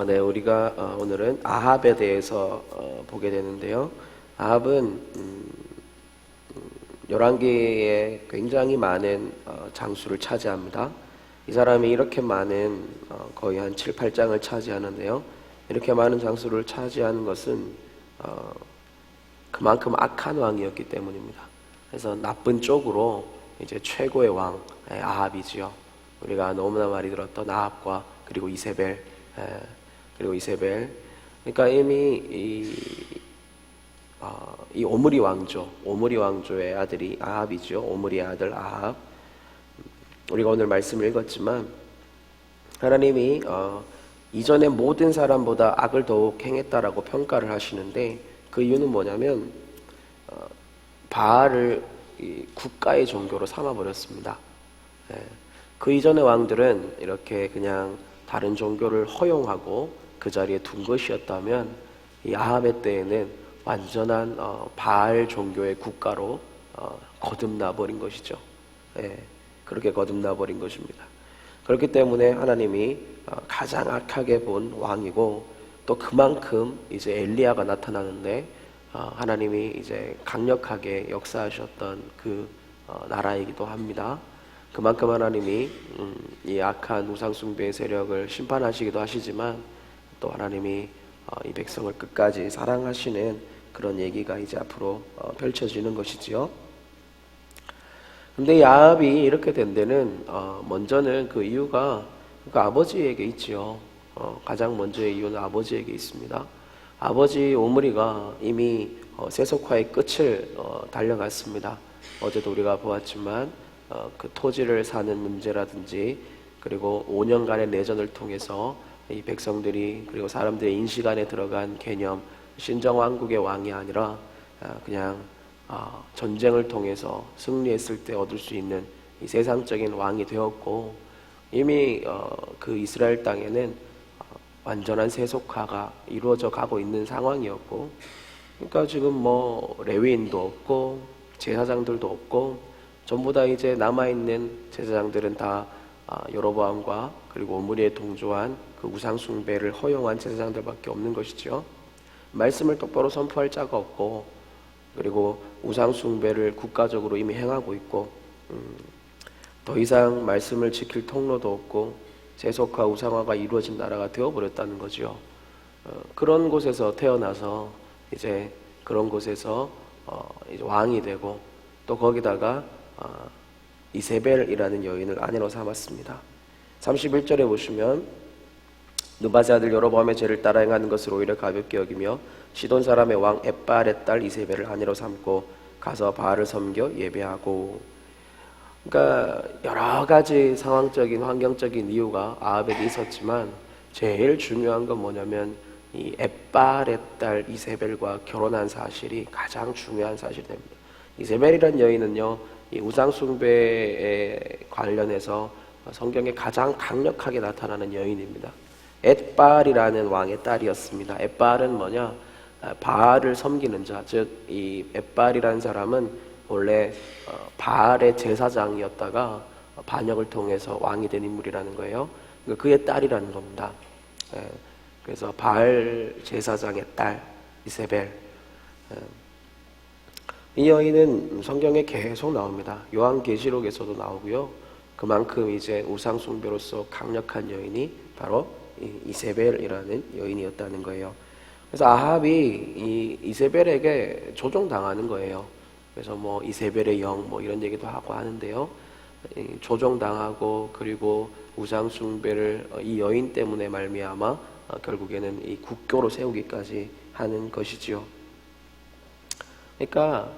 네, 우리가 오늘은 아합에 대해서 보게 되는데요. 아합은 열왕기에 굉장히 많은 장수를 차지합니다. 이 사람이 이렇게 많은 거의 한 7, 8장을 차지하는데요. 이렇게 많은 장수를 차지하는 것은 그만큼 악한 왕이었기 때문입니다. 그래서 나쁜 쪽으로 이제 최고의 왕 아합이지요. 우리가 너무나 많이 들었던 아합과 그리고 이세벨, 그러니까 이미 이 오므리 왕조의 아들이 아합이죠. 오므리의 아들 아합. 우리가 오늘 말씀을 읽었지만 하나님이 이전의 모든 사람보다 악을 더욱 행했다라고 평가를 하시는데 그 이유는 뭐냐면 바알을 국가의 종교로 삼아버렸습니다. 그 이전의 왕들은 이렇게 그냥 다른 종교를 허용하고 그 자리에 둔 것이었다면 이 아합의 때에는 완전한 바알 종교의 국가로 거듭나 버린 것이죠. 그렇게 거듭나 버린 것입니다. 그렇기 때문에 하나님이 가장 악하게 본 왕이고 또 그만큼 이제 엘리야가 나타나는데 하나님이 이제 강력하게 역사하셨던 그 나라이기도 합니다. 그만큼 하나님이 이 악한 우상숭배의 세력을 심판하시기도 하시지만 또 하나님이 이 백성을 끝까지 사랑하시는 그런 얘기가 이제 앞으로 펼쳐지는 것이지요. 근데 이 아합이 이렇게 된 데는 먼저는 그 이유가 그 아버지에게 있지요. 가장 먼저의 이유는 아버지에게 있습니다. 아버지 오므리가 이미 세속화의 끝을 달려갔습니다. 어제도 우리가 보았지만 그 토지를 사는 문제라든지 그리고 5년간의 내전을 통해서 이 백성들이 그리고 사람들의 인식 안에 들어간 개념 신정왕국의 왕이 아니라 그냥 전쟁을 통해서 승리했을 때 얻을 수 있는 이 세상적인 왕이 되었고 이미 그 이스라엘 땅에는 완전한 세속화가 이루어져 가고 있는 상황이었고 그러니까 지금 뭐 레위인도 없고 제사장들도 없고 전부 다 이제 남아있는 제사장들은 다 여로보암과 그리고 오므리에 동조한 그 우상숭배를 허용한 제사장들밖에 없는 것이죠. 말씀을 똑바로 선포할 자가 없고 그리고 우상숭배를 국가적으로 이미 행하고 있고 더 이상 말씀을 지킬 통로도 없고 세속화 우상화가 이루어진 나라가 되어버렸다는 거죠. 그런 곳에서 태어나서 이제 그런 곳에서 이제 왕이 되고 또 거기다가 이세벨이라는 여인을 아내로 삼았습니다. 31절에 보시면 누바세 아들 여로보암의 죄를 따라 행하는 것을 오히려 가볍게 여기며 시돈 사람의 왕 엣바알의 딸 이세벨을 아내로 삼고 가서 바알을 섬겨 예배하고. 그러니까 여러 가지 상황적인 환경적인 이유가 아합에게 있었지만 제일 중요한 건 뭐냐면 이 엣바알의 딸 이세벨과 결혼한 사실이 가장 중요한 사실이 됩니다. 이세벨이라는 여인은요 이 우상숭배에 관련해서 성경에 가장 강력하게 나타나는 여인입니다. 엣바알이라는 왕의 딸이었습니다. 엣바알은 뭐냐? 바알을 섬기는 자, 즉 이 엣바알이라는 사람은 원래 바알의 제사장이었다가 반역을 통해서 왕이 된 인물이라는 거예요. 그의 딸이라는 겁니다. 그래서 바알 제사장의 딸 이세벨. 이 여인은 성경에 계속 나옵니다. 요한계시록에서도 나오고요. 그만큼 이제 우상숭배로서 강력한 여인이 바로 이세벨이라는 여인이었다는 거예요. 그래서 아합이 이 이세벨에게 조종당하는 거예요. 그래서 뭐 이세벨의 영 뭐 이런 얘기도 하고 하는데요. 조종당하고 그리고 우상숭배를 이 여인 때문에 말미암아 결국에는 이 국교로 세우기까지 하는 것이지요. 그러니까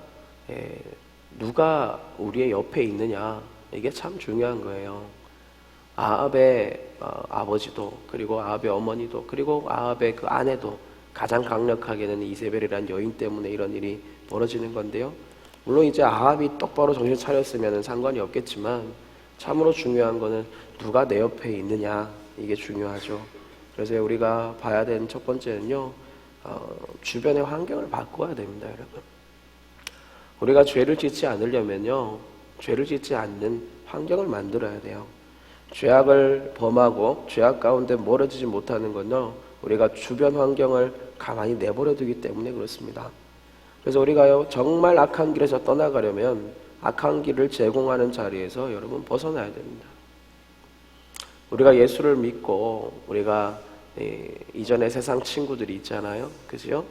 누가 우리의 옆에 있느냐 이게 참 중요한 거예요. 아합의 아버지도 그리고 아합의 어머니도 그리고 아합의 그 아내도 가장 강력하게는 이세벨이라는 여인 때문에 이런 일이 벌어지는 건데요. 물론 이제 아합이 똑바로 정신 차렸으면 상관이 없겠지만 참으로 중요한 거는 누가 내 옆에 있느냐 이게 중요하죠. 그래서 우리가 봐야 되는 첫 번째는요 주변의 환경을 바꿔야 됩니다. 여러분, 우리가 죄를 짓지 않으려면요 죄를 짓지 않는 환경을 만들어야 돼요. 죄악을 범하고 죄악 가운데 멀어지지 못하는 건요, 우리가 주변 환경을 가만히 내버려 두기 때문에 그렇습니다. 그래서 우리가요, 정말 악한 길에서 떠나가려면 악한 길을 제공하는 자리에서 여러분 벗어나야 됩니다. 우리가 예수를 믿고 우리가 이전에 세상 친구들이 있잖아요, 그죠?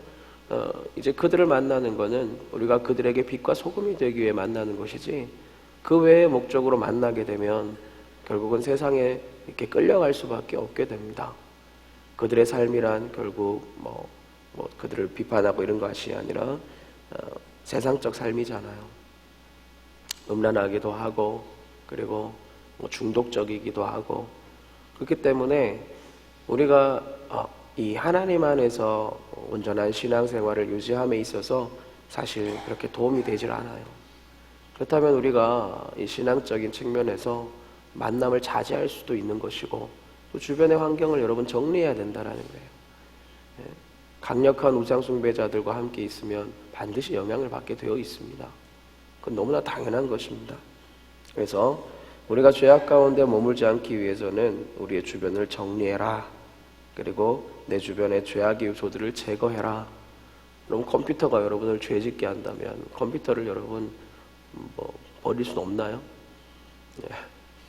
이제 그들을 만나는 거는 우리가 그들에게 빛과 소금이 되기 위해 만나는 것이지, 그 외의 목적으로 만나게 되면 결국은 세상에 이렇게 끌려갈 수밖에 없게 됩니다. 그들의 삶이란 결국 그들을 비판하고 이런 것이 아니라 세상적 삶이잖아요. 음란하기도 하고, 그리고 중독적이기도 하고. 그렇기 때문에 우리가 이 하나님 안에서 온전한 신앙생활을 유지함에 있어서 사실 그렇게 도움이 되질 않아요. 그렇다면 우리가 이 신앙적인 측면에서 만남을 자제할 수도 있는 것이고, 또 주변의 환경을 여러분 정리해야 된다라는 거예요. 강력한 우상숭배자들과 함께 있으면 반드시 영향을 받게 되어 있습니다. 그건 너무나 당연한 것입니다. 그래서 우리가 죄악 가운데 머물지 않기 위해서는 우리의 주변을 정리해라. 그리고 내 주변의 죄악의 요소들을 제거해라. 여러분, 컴퓨터가 여러분을 죄짓게 한다면 컴퓨터를 여러분 버릴 수는 없나요?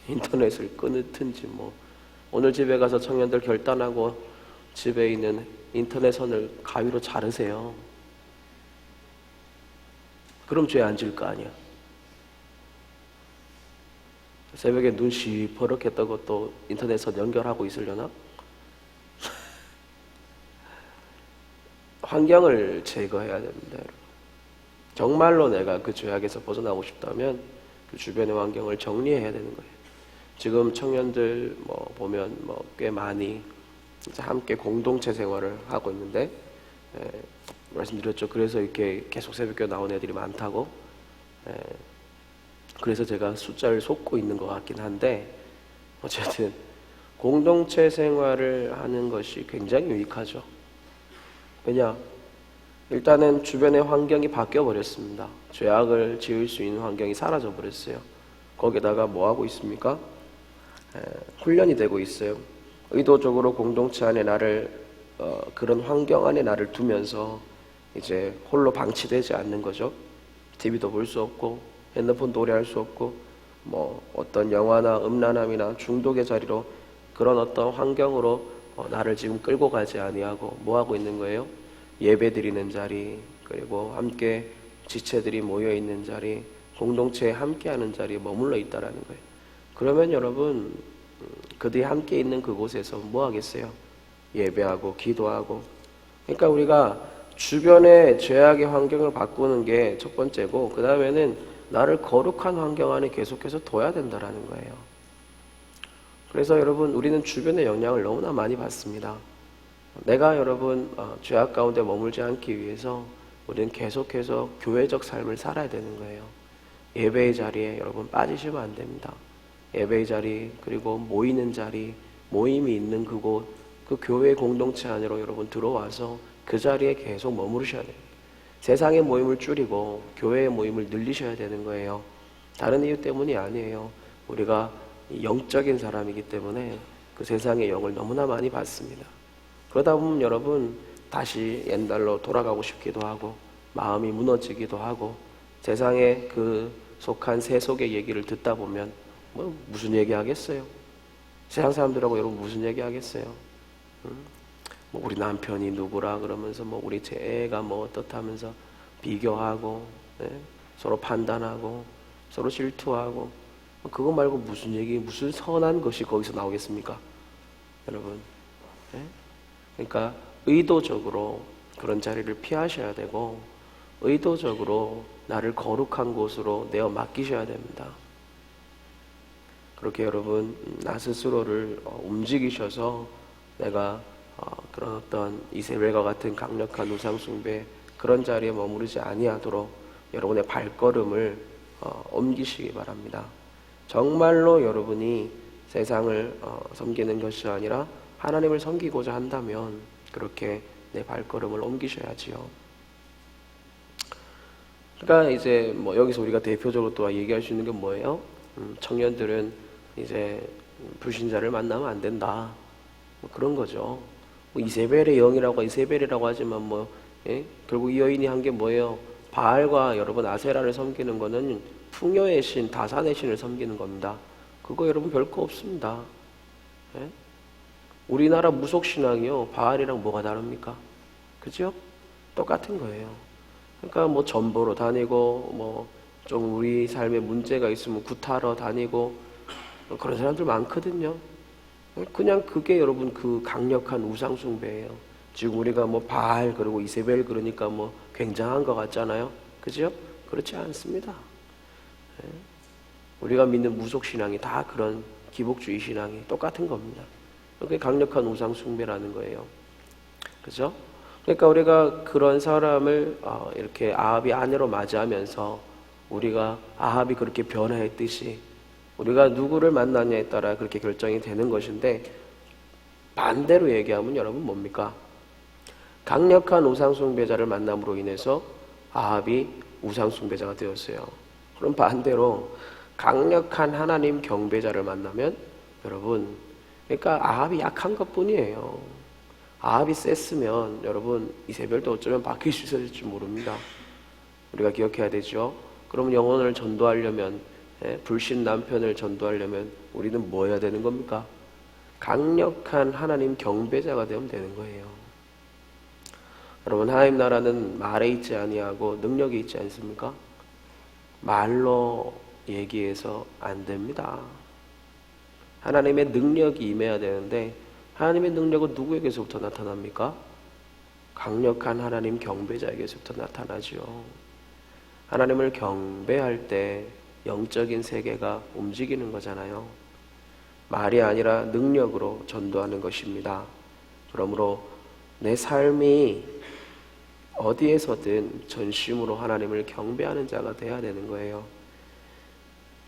인터넷을 끊든지 오늘 집에 가서 청년들 결단하고 집에 있는 인터넷 선을 가위로 자르세요. 그럼 죄 안 질 거 아니야. 새벽에 눈 시퍼렇게 뜨고 또 인터넷 선 연결하고 있으려나? 환경을 제거해야 됩니다, 여러분. 정말로 내가 그 죄악에서 벗어나고 싶다면 그 주변의 환경을 정리해야 되는 거예요. 지금 청년들 보면 꽤 많이 이제 함께 공동체 생활을 하고 있는데, 말씀드렸죠. 그래서 이렇게 계속 새벽에 나온 애들이 많다고. 그래서 제가 숫자를 쏟고 있는 것 같긴 한데, 어쨌든 공동체 생활을 하는 것이 굉장히 유익하죠. 왜냐? 일단은 주변의 환경이 바뀌어 버렸습니다. 죄악을 지을 수 있는 환경이 사라져 버렸어요. 거기다가 뭐 하고 있습니까? 훈련이 되고 있어요. 의도적으로 공동체 안에 나를 그런 환경 안에 나를 두면서 이제 홀로 방치되지 않는 거죠. TV도 볼 수 없고 핸드폰도 오래 할 수 없고 어떤 영화나 음란함이나 중독의 자리로 그런 어떤 환경으로 나를 지금 끌고 가지 아니하고 뭐 하고 있는 거예요? 예배 드리는 자리, 그리고 함께 지체들이 모여 있는 자리, 공동체에 함께하는 자리에 머물러 있다라는 거예요. 그러면 여러분, 그들이 함께 있는 그곳에서 뭐 하겠어요? 예배하고 기도하고. 그러니까 우리가 주변의 죄악의 환경을 바꾸는 게 첫 번째고, 그 다음에는 나를 거룩한 환경 안에 계속해서 둬야 된다라는 거예요. 그래서 여러분, 우리는 주변의 영향을 너무나 많이 받습니다. 내가 여러분 죄악 가운데 머물지 않기 위해서 우리는 계속해서 교회적 삶을 살아야 되는 거예요. 예배의 자리에 여러분 빠지시면 안 됩니다. 예배의 자리, 그리고 모이는 자리, 모임이 있는 그곳, 그 교회 공동체 안으로 여러분 들어와서 그 자리에 계속 머무르셔야 돼요. 세상의 모임을 줄이고 교회의 모임을 늘리셔야 되는 거예요. 다른 이유 때문이 아니에요. 우리가 영적인 사람이기 때문에 그 세상의 영을 너무나 많이 받습니다. 그러다 보면 여러분 다시 옛날로 돌아가고 싶기도 하고 마음이 무너지기도 하고, 세상에 그 속한 세속의 얘기를 듣다 보면 무슨 얘기 하겠어요? 세상 사람들하고 여러분 무슨 얘기 하겠어요? 우리 남편이 누구라 그러면서 우리 애가 어떻다면서 비교하고, 서로 판단하고 서로 질투하고, 그거 말고 무슨 얘기, 무슨 선한 것이 거기서 나오겠습니까? 여러분, 그러니까 의도적으로 그런 자리를 피하셔야 되고, 의도적으로 나를 거룩한 곳으로 내어 맡기셔야 됩니다. 그렇게 여러분 나 스스로를 움직이셔서 내가 그런 어떤 이세벨과 같은 강력한 우상숭배 그런 자리에 머무르지 아니하도록 여러분의 발걸음을 옮기시기 바랍니다. 정말로 여러분이 세상을 섬기는 것이 아니라 하나님을 섬기고자 한다면 그렇게 내 발걸음을 옮기셔야지요. 그러니까 이제 여기서 우리가 대표적으로 또 얘기할 수 있는 게 뭐예요? 청년들은 이제 불신자를 만나면 안 된다. 뭐 그런 거죠. 뭐 이세벨의 영이라고 이세벨이라고 하지만 뭐 예? 결국 이 여인이 한 게 뭐예요? 바알과 여러분 아세라를 섬기는 거는 풍요의 신, 다산의 신을 섬기는 겁니다. 그거 여러분 별거 없습니다. 예? 우리나라 무속신앙이요, 바알이랑 뭐가 다릅니까? 그죠? 똑같은 거예요. 그러니까 뭐 전보로 다니고 뭐 좀 우리 삶에 문제가 있으면 구타러 다니고 그런 사람들 많거든요. 그냥 그게 여러분 그 강력한 우상 숭배예요. 지금 우리가 뭐 바알 그리고 이세벨 그러니까 뭐 굉장한 것 같잖아요. 그죠? 그렇지 않습니다. 예? 우리가 믿는 무속 신앙이 다 그런 기복주의 신앙이 똑같은 겁니다. 그게 강력한 우상 숭배라는 거예요. 그죠? 그러니까 우리가 그런 사람을 이렇게 아합이 아내로 맞이하면서 우리가 아합이 그렇게 변화했듯이 우리가 누구를 만나냐에 따라 그렇게 결정이 되는 것인데, 반대로 얘기하면 여러분 뭡니까? 강력한 우상숭배자를 만남으로 인해서 아합이 우상숭배자가 되었어요. 그럼 반대로 강력한 하나님 경배자를 만나면 여러분, 그러니까 아합이 약한 것뿐이에요. 아합이 셌으면 여러분 이세벨도 어쩌면 바뀔 수 있었을지 모릅니다. 우리가 기억해야 되죠. 그러면 영혼을 전도하려면, 불신 남편을 전도하려면 우리는 뭐 해야 되는 겁니까? 강력한 하나님 경배자가 되면 되는 거예요. 여러분, 하나님 나라는 말에 있지 아니하고 능력이 있지 않습니까? 말로 얘기해서 안 됩니다. 하나님의 능력이 임해야 되는데, 하나님의 능력은 누구에게서부터 나타납니까? 강력한 하나님 경배자에게서부터 나타나죠. 하나님을 경배할 때 영적인 세계가 움직이는 거잖아요. 말이 아니라 능력으로 전도하는 것입니다. 그러므로 내 삶이 어디에서든 전심으로 하나님을 경배하는 자가 돼야 되는 거예요.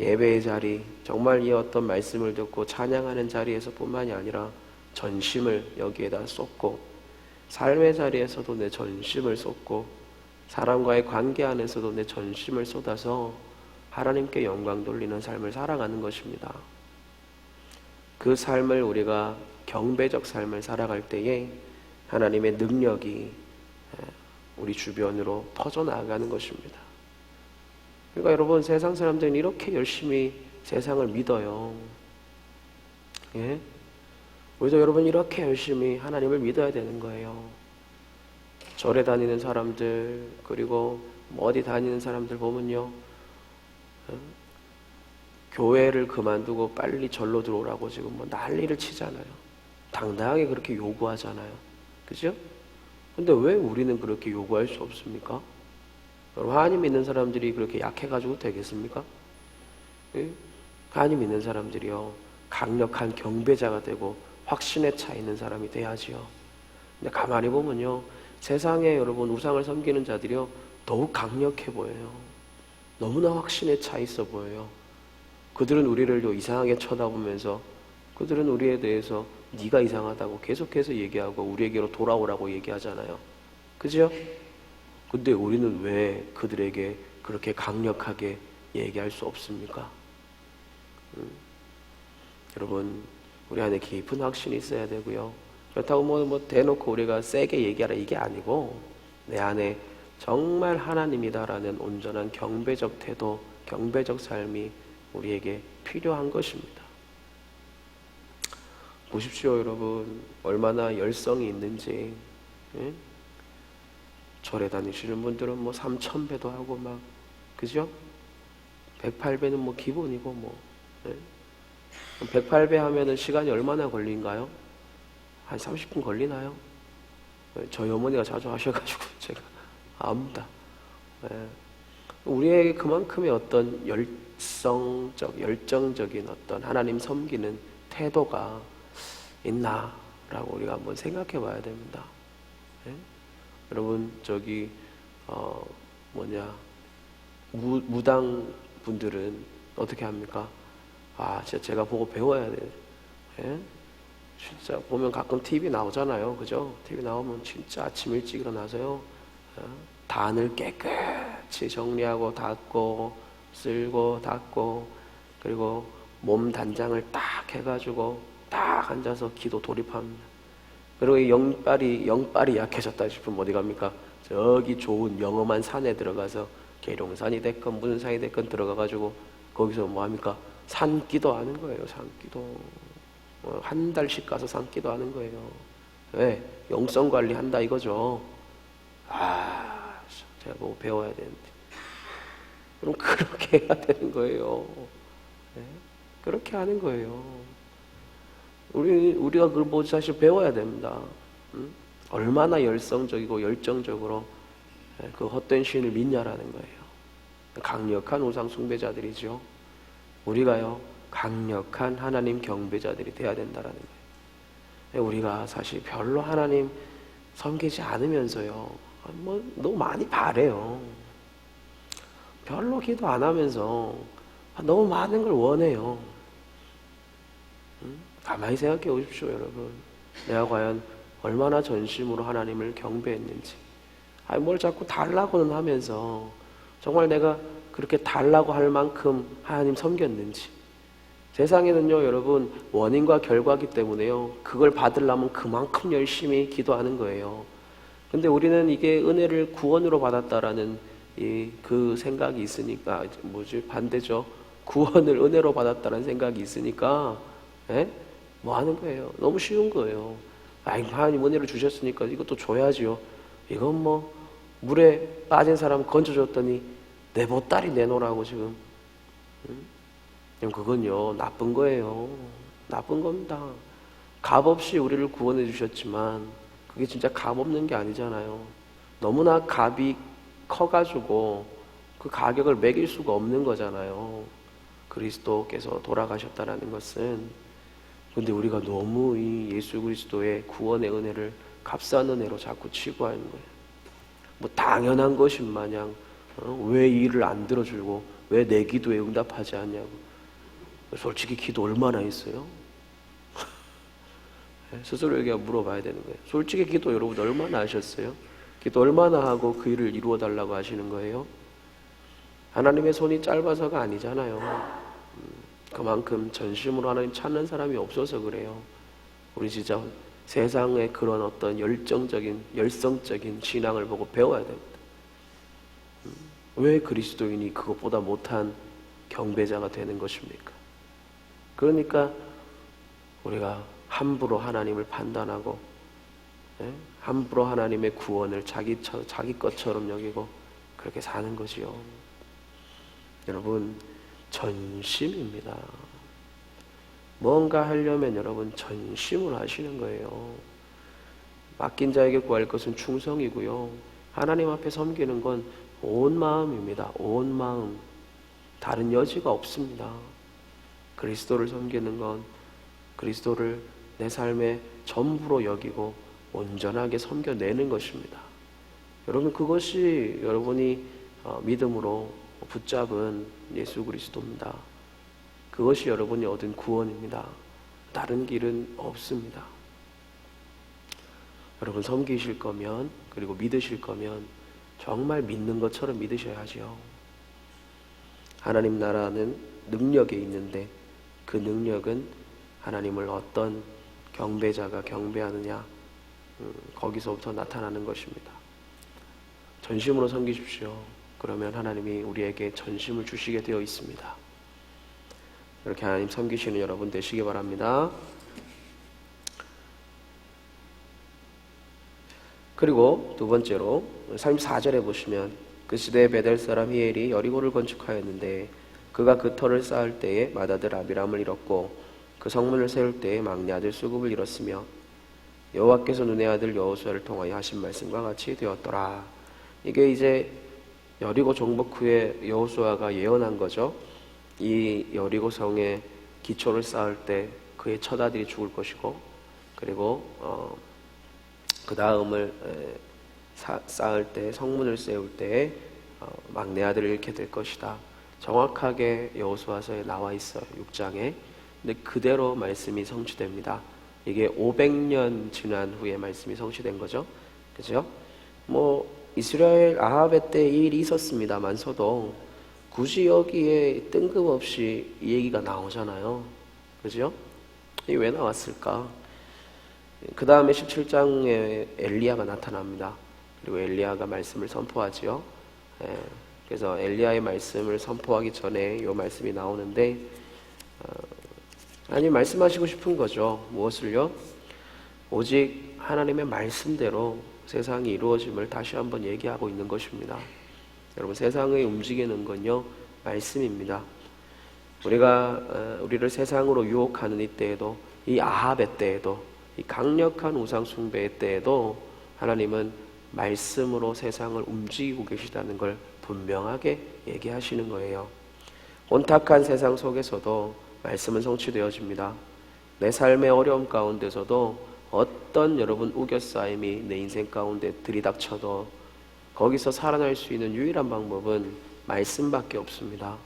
예배의 자리, 정말 이 어떤 말씀을 듣고 찬양하는 자리에서 뿐만이 아니라 전심을 여기에다 쏟고, 삶의 자리에서도 내 전심을 쏟고, 사람과의 관계 안에서도 내 전심을 쏟아서 하나님께 영광 돌리는 삶을 살아가는 것입니다. 그 삶을 우리가 경배적 삶을 살아갈 때에 하나님의 능력이 우리 주변으로 퍼져나가는 것입니다. 그러니까 여러분, 세상 사람들은 이렇게 열심히 세상을 믿어요. 예? 우리도 여러분 이렇게 열심히 하나님을 믿어야 되는 거예요. 절에 다니는 사람들, 그리고 어디 다니는 사람들 보면요, 교회를 그만두고 빨리 절로 들어오라고 지금 뭐 난리를 치잖아요. 당당하게 그렇게 요구하잖아요. 그죠? 근데 왜 우리는 그렇게 요구할 수 없습니까? 여러분, 하나님 믿는 사람들이 그렇게 약해가지고 되겠습니까? 예? 하나님 믿는 사람들이요, 강력한 경배자가 되고 확신에 차 있는 사람이 돼야지요. 근데 가만히 보면요, 세상에 여러분 우상을 섬기는 자들이요 더욱 강력해 보여요. 너무나 확신에 차 있어 보여요. 그들은 우리를 이상하게 쳐다보면서 그들은 우리에 대해서 네가 이상하다고 계속해서 얘기하고 우리에게로 돌아오라고 얘기하잖아요. 그죠? 근데 우리는 왜 그들에게 그렇게 강력하게 얘기할 수 없습니까? 여러분, 우리 안에 깊은 확신이 있어야 되고요. 그렇다고 뭐 대놓고 우리가 세게 얘기하라 이게 아니고, 내 안에 정말 하나님이다라는 온전한 경배적 태도, 경배적 삶이 우리에게 필요한 것입니다. 보십시오, 여러분, 얼마나 열성이 있는지. 예? 절에 다니시는 분들은 뭐 3000배도 하고 막, 그죠? 108배는 뭐 기본이고 뭐. 예? 108배 하면은 시간이 얼마나 걸린가요? 한 30분 걸리나요? 저희 어머니가 자주 하셔가지고 제가 압니다. 예. 우리에게 그만큼의 어떤 열정적인 어떤 하나님 섬기는 태도가 있나라고 우리가 한번 생각해 봐야 됩니다. 예? 여러분, 저기 무당 분들은 어떻게 합니까? 진짜 제가 보고 배워야 돼요. 예? 진짜 보면 가끔 TV 나오잖아요. 그죠? TV 나오면 진짜 아침 일찍 일어나서요, 단을 깨끗이 정리하고 닦고 쓸고 닦고, 그리고 몸 단장을 딱 해가지고 딱 앉아서 기도 돌입합니다. 그리고 이 영빨이 약해졌다 싶으면 어디 갑니까? 저기 좋은 영험한 산에 들어가서 계룡산이 됐건 무슨 산이 됐건 들어가가지고 거기서 뭐 합니까? 산기도 하는 거예요. 산기도. 한 달씩 가서 산기도 하는 거예요. 왜? 영성 관리한다 이거죠. 제가 뭐 배워야 되는데. 그럼 그렇게 해야 되는 거예요. 네? 그렇게 하는 거예요. 우리가 그걸 뭐 사실 배워야 됩니다. 응? 얼마나 열성적이고 열정적으로 그 헛된 신을 믿냐라는 거예요. 강력한 우상 숭배자들이죠. 우리가요, 강력한 하나님 경배자들이 돼야 된다라는 거예요. 우리가 사실 별로 하나님 섬기지 않으면서요, 뭐 너무 많이 바래요. 별로 기도 안 하면서 너무 많은 걸 원해요. 가만히 생각해 보십시오, 여러분. 내가 과연 얼마나 전심으로 하나님을 경배했는지. 뭘 자꾸 달라고는 하면서 정말 내가 그렇게 달라고 할 만큼 하나님 섬겼는지. 세상에는요, 여러분, 원인과 결과기 때문에요, 그걸 받으려면 그만큼 열심히 기도하는 거예요. 근데 우리는 이게 은혜를 구원으로 받았다라는 그 생각이 있으니까, 반대죠. 구원을 은혜로 받았다는 생각이 있으니까, 뭐 하는 거예요? 너무 쉬운 거예요. 하나님 은혜를 주셨으니까 이것도 줘야지요. 이건 뭐 물에 빠진 사람 건져줬더니 내 보따리 내놓으라고 지금. 그건요, 나쁜 거예요. 나쁜 겁니다. 값없이 우리를 구원해 주셨지만 그게 진짜 값없는 게 아니잖아요. 너무나 값이 커가지고 그 가격을 매길 수가 없는 거잖아요. 그리스도께서 돌아가셨다는 것은. 근데 우리가 너무 이 예수 그리스도의 구원의 은혜를 값싼 은혜로 자꾸 치부하는 거예요. 뭐 당연한 것인 마냥 왜 이 일을 안 들어주고 왜 내 기도에 응답하지 않냐고. 솔직히 기도 얼마나 했어요? 스스로에게 물어봐야 되는 거예요. 솔직히 기도 여러분 얼마나 하셨어요? 기도 얼마나 하고 그 일을 이루어 달라고 하시는 거예요? 하나님의 손이 짧아서가 아니잖아요. 그만큼 전심으로 하나님 찾는 사람이 없어서 그래요. 우리 진짜 세상의 그런 어떤 열성적인 신앙을 보고 배워야 됩니다. 왜 그리스도인이 그것보다 못한 경배자가 되는 것입니까? 그러니까 우리가 함부로 하나님을 판단하고, 함부로 하나님의 구원을 자기 것처럼 여기고 그렇게 사는 것이요. 여러분, 전심입니다. 뭔가 하려면 여러분 전심으로 하시는 거예요. 맡긴 자에게 구할 것은 충성이고요. 하나님 앞에 섬기는 건 온 마음입니다. 온 마음. 다른 여지가 없습니다. 그리스도를 섬기는 건 그리스도를 내 삶의 전부로 여기고 온전하게 섬겨내는 것입니다. 여러분, 그것이 여러분이 믿음으로 붙잡은 예수 그리스도입니다. 그것이 여러분이 얻은 구원입니다. 다른 길은 없습니다. 여러분, 섬기실 거면, 그리고 믿으실 거면 정말 믿는 것처럼 믿으셔야죠. 하나님 나라는 능력에 있는데 그 능력은 하나님을 어떤 경배자가 경배하느냐, 거기서부터 나타나는 것입니다. 전심으로 섬기십시오. 그러면 하나님이 우리에게 전심을 주시게 되어 있습니다. 이렇게 하나님 섬기시는 여러분 되시기 바랍니다. 그리고 두 번째로 34절에 보시면, 그 시대에 베델 사람 히엘이 여리고를 건축하였는데 그가 그 터를 쌓을 때에 맏아들 아비람을 잃었고 그 성문을 세울 때에 막내 아들 수굽을 잃었으며 여호와께서 눈의 아들 여호수아를 통하여 하신 말씀과 같이 되었더라. 이게 이제 여리고 정복 후에 여호수아가 예언한 거죠. 이 여리고 성의 기초를 쌓을 때 그의 첫 아들이 죽을 것이고, 그리고 그 다음을 쌓을 때, 성문을 세울 때 막내 아들을 잃게 될 것이다. 정확하게 여호수아서에 나와 있어요. 6장에. 근데 그대로 말씀이 성취됩니다. 이게 500년 지난 후에 말씀이 성취된 거죠. 그죠? 이스라엘 아합의 때 이 일이 있었습니다만서도 굳이 여기에 뜬금없이 이 얘기가 나오잖아요. 그죠? 이게 왜 나왔을까? 그 다음에 17장에 엘리야가 나타납니다. 그리고 엘리야가 말씀을 선포하지요. 예, 그래서 엘리야의 말씀을 선포하기 전에 이 말씀이 나오는데, 하나님 말씀하시고 싶은 거죠. 무엇을요? 오직 하나님의 말씀대로 세상이 이루어짐을 다시 한번 얘기하고 있는 것입니다. 여러분, 세상의 움직이는 건요, 말씀입니다. 우리를 세상으로 유혹하는 이때에도, 이 아합의 때에도, 이 강력한 우상 숭배의 때에도 하나님은 말씀으로 세상을 움직이고 계시다는 걸 분명하게 얘기하시는 거예요. 온탁한 세상 속에서도 말씀은 성취되어집니다. 내 삶의 어려움 가운데서도 어떤 여러분 우겨싸임이 내 인생 가운데 들이닥쳐도 거기서 살아날 수 있는 유일한 방법은 말씀밖에 없습니다.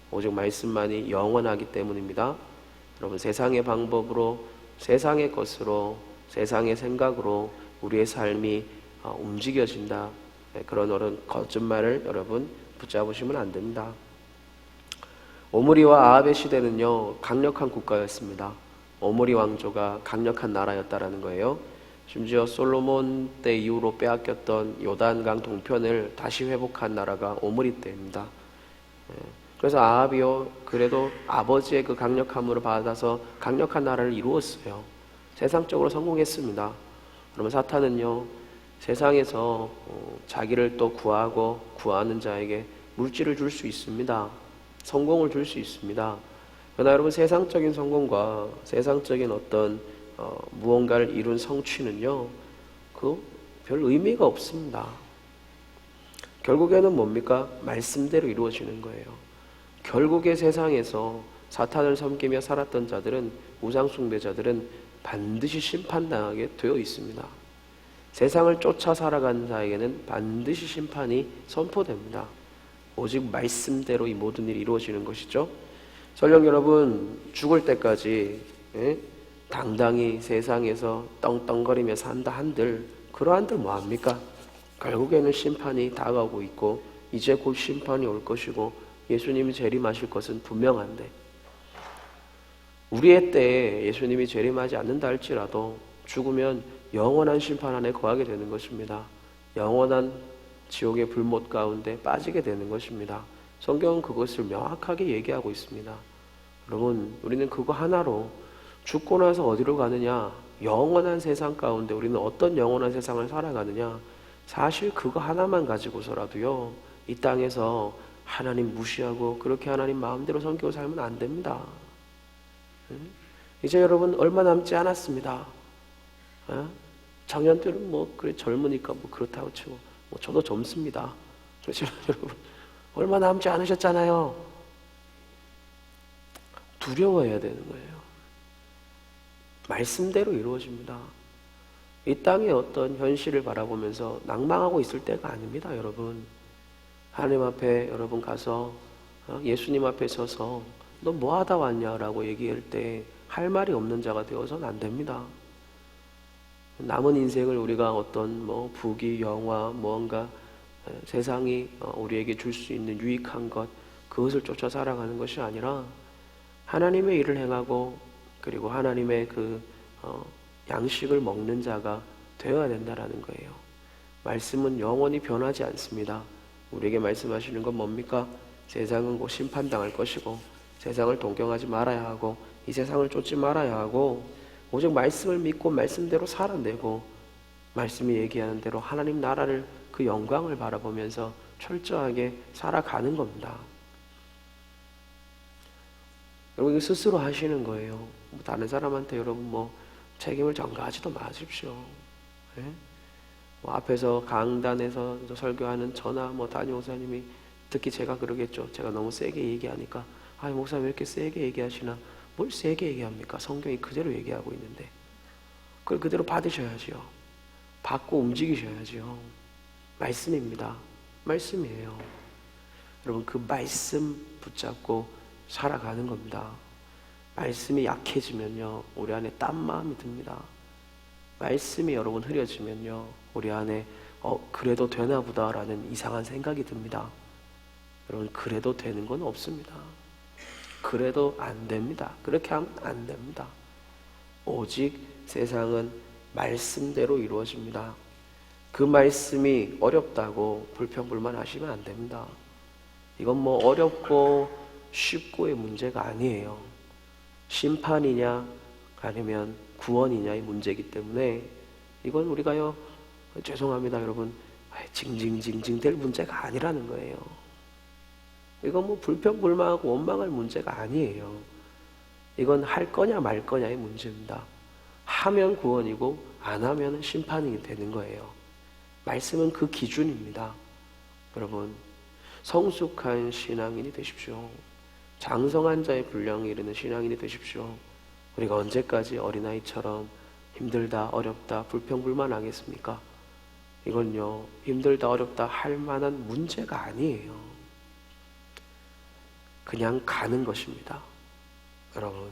오직 말씀만이 영원하기 때문입니다. 여러분, 세상의 방법으로, 세상의 것으로, 세상의 생각으로 우리의 삶이 움직여진다, 그런 거짓말을 여러분 붙잡으시면 안 됩니다. 오므리와 아합의 시대는요, 강력한 국가였습니다. 오므리 왕조가 강력한 나라였다라는 거예요. 심지어 솔로몬 때 이후로 빼앗겼던 요단강 동편을 다시 회복한 나라가 오므리 때입니다. 그래서 아합이요, 그래도 아버지의 그 강력함으로 받아서 강력한 나라를 이루었어요. 세상적으로 성공했습니다. 그러면 사탄은요, 세상에서 자기를 또 구하고 구하는 자에게 물질을 줄 수 있습니다. 성공을 줄 수 있습니다. 그러나 여러분, 세상적인 성공과 세상적인 어떤 무언가를 이룬 성취는요, 그 별 의미가 없습니다. 결국에는 뭡니까? 말씀대로 이루어지는 거예요. 결국에 세상에서 사탄을 섬기며 살았던 자들은, 우상숭배자들은 반드시 심판당하게 되어 있습니다. 세상을 쫓아 살아가는 자에게는 반드시 심판이 선포됩니다. 오직 말씀대로 이 모든 일이 이루어지는 것이죠. 설령 여러분 죽을 때까지 당당히 세상에서 떵떵거리며 산다 한들, 그러한들 뭐합니까? 결국에는 심판이 다가오고 있고 이제 곧 심판이 올 것이고 예수님이 재림하실 것은 분명한데, 우리의 때에 예수님이 재림하지 않는다 할지라도 죽으면 영원한 심판 안에 거하게 되는 것입니다. 영원한 지옥의 불못 가운데 빠지게 되는 것입니다. 성경은 그것을 명확하게 얘기하고 있습니다. 여러분, 우리는 그거 하나로 죽고 나서 어디로 가느냐, 영원한 세상 가운데 우리는 어떤 영원한 세상을 살아가느냐, 사실 그거 하나만 가지고서라도요, 이 땅에서 하나님 무시하고 그렇게 하나님 마음대로 섬기고 살면 안 됩니다. 이제 여러분 얼마 남지 않았습니다. 작년 때는 뭐 그래 젊으니까 뭐 그렇다고 치고, 뭐 저도 젊습니다. 그렇지만 여러분 얼마 남지 않으셨잖아요. 두려워해야 되는 거예요. 말씀대로 이루어집니다. 이 땅의 어떤 현실을 바라보면서 낭망하고 있을 때가 아닙니다, 여러분. 하나님 앞에 여러분 가서 예수님 앞에 서서 너 뭐 하다 왔냐라고 얘기할 때 할 말이 없는 자가 되어서는 안 됩니다. 남은 인생을 우리가 어떤 뭐 부귀, 영화, 무언가 세상이 우리에게 줄 수 있는 유익한 것, 그것을 쫓아 살아가는 것이 아니라 하나님의 일을 행하고 그리고 하나님의 그 양식을 먹는 자가 되어야 된다라는 거예요. 말씀은 영원히 변하지 않습니다. 우리에게 말씀하시는 건 뭡니까? 세상은 곧 심판당할 것이고 세상을 동경하지 말아야 하고 이 세상을 쫓지 말아야 하고 오직 말씀을 믿고 말씀대로 살아내고 말씀이 얘기하는 대로 하나님 나라를, 그 영광을 바라보면서 철저하게 살아가는 겁니다. 여러분, 이거 스스로 하시는 거예요. 뭐 다른 사람한테 여러분 뭐 책임을 전가하지도 마십시오. 예? 뭐 앞에서 강단에서 설교하는 저나 뭐 담임 목사님이, 특히 제가 그러겠죠. 제가 너무 세게 얘기하니까, 아, 목사님 왜 이렇게 세게 얘기하시나? 뭘 세게 얘기합니까? 성경이 그대로 얘기하고 있는데 그걸 그대로 받으셔야지요. 받고 움직이셔야지요. 말씀입니다. 말씀이에요. 여러분, 그 말씀 붙잡고 살아가는 겁니다. 말씀이 약해지면요, 우리 안에 딴 마음이 듭니다. 말씀이 여러분 흐려지면요, 우리 안에 그래도 되나 보다라는 이상한 생각이 듭니다. 여러분, 그래도 되는 건 없습니다. 그래도 안 됩니다. 그렇게 하면 안 됩니다. 오직 세상은 말씀대로 이루어집니다. 그 말씀이 어렵다고 불평불만하시면 안 됩니다. 이건 뭐 어렵고 쉽고의 문제가 아니에요. 심판이냐 아니면 구원이냐의 문제이기 때문에 이건 우리가요, 죄송합니다 여러분, 징징징징 될 문제가 아니라는 거예요. 이건 뭐 불평불만하고 원망할 문제가 아니에요. 이건 할 거냐 말 거냐의 문제입니다. 하면 구원이고 안 하면 심판이 되는 거예요. 말씀은 그 기준입니다. 여러분, 성숙한 신앙인이 되십시오. 장성한 자의 분량에 이르는 신앙인이 되십시오. 우리가 언제까지 어린아이처럼 힘들다 어렵다 불평불만하겠습니까? 이건요, 힘들다 어렵다 할 만한 문제가 아니에요. 그냥 가는 것입니다. 여러분,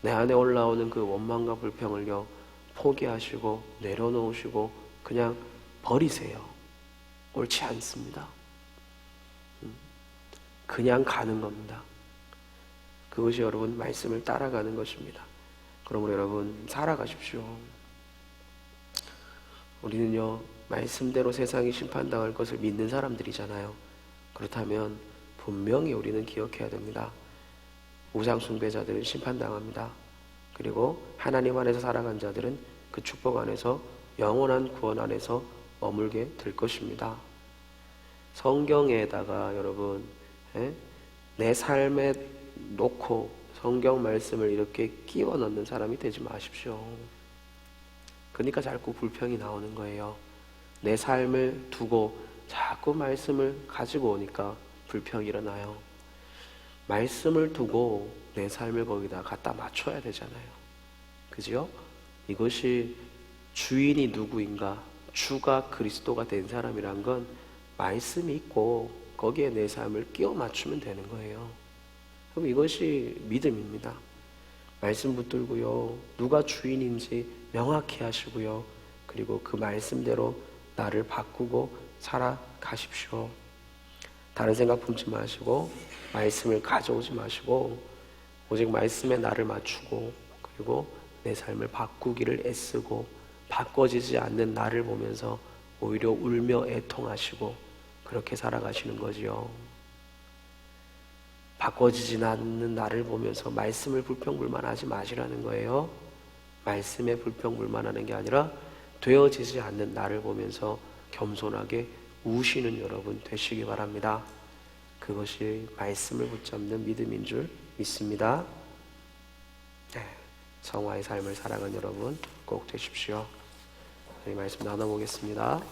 내 안에 올라오는 그 원망과 불평을요, 포기하시고 내려놓으시고 그냥 버리세요. 옳지 않습니다. 그냥 가는 겁니다. 그것이 여러분 말씀을 따라가는 것입니다. 그러므로 여러분 살아가십시오. 우리는요, 말씀대로 세상이 심판당할 것을 믿는 사람들이잖아요. 그렇다면 분명히 우리는 기억해야 됩니다. 우상숭배자들은 심판당합니다. 그리고 하나님 안에서 살아간 자들은 그 축복 안에서 영원한 구원 안에서 머물게 될 것입니다. 성경에다가 여러분, 내 삶에 놓고 성경 말씀을 이렇게 끼워 넣는 사람이 되지 마십시오. 그러니까 자꾸 불평이 나오는 거예요. 내 삶을 두고 자꾸 말씀을 가지고 오니까 불평이 일어나요. 말씀을 두고 내 삶을 거기다 갖다 맞춰야 되잖아요. 그죠? 이것이 주인이 누구인가, 주가 그리스도가 된 사람이란 건 말씀이 있고 거기에 내 삶을 끼워 맞추면 되는 거예요. 그럼 이것이 믿음입니다. 말씀 붙들고요, 누가 주인인지 명확히 하시고요, 그리고 그 말씀대로 나를 바꾸고 살아가십시오. 다른 생각 품지 마시고 말씀을 가져오지 마시고 오직 말씀에 나를 맞추고 그리고 내 삶을 바꾸기를 애쓰고 바꿔지지 않는 나를 보면서 오히려 울며 애통하시고 그렇게 살아가시는 거지요. 바꿔지지 않는 나를 보면서 말씀을 불평불만하지 마시라는 거예요. 말씀에 불평불만하는 게 아니라 되어지지 않는 나를 보면서 겸손하게 우시는 여러분 되시기 바랍니다. 그것이 말씀을 붙잡는 믿음인 줄 믿습니다. 성화의 삶을 살아가는 여러분 꼭 되십시오. 이 말씀 나눠보겠습니다.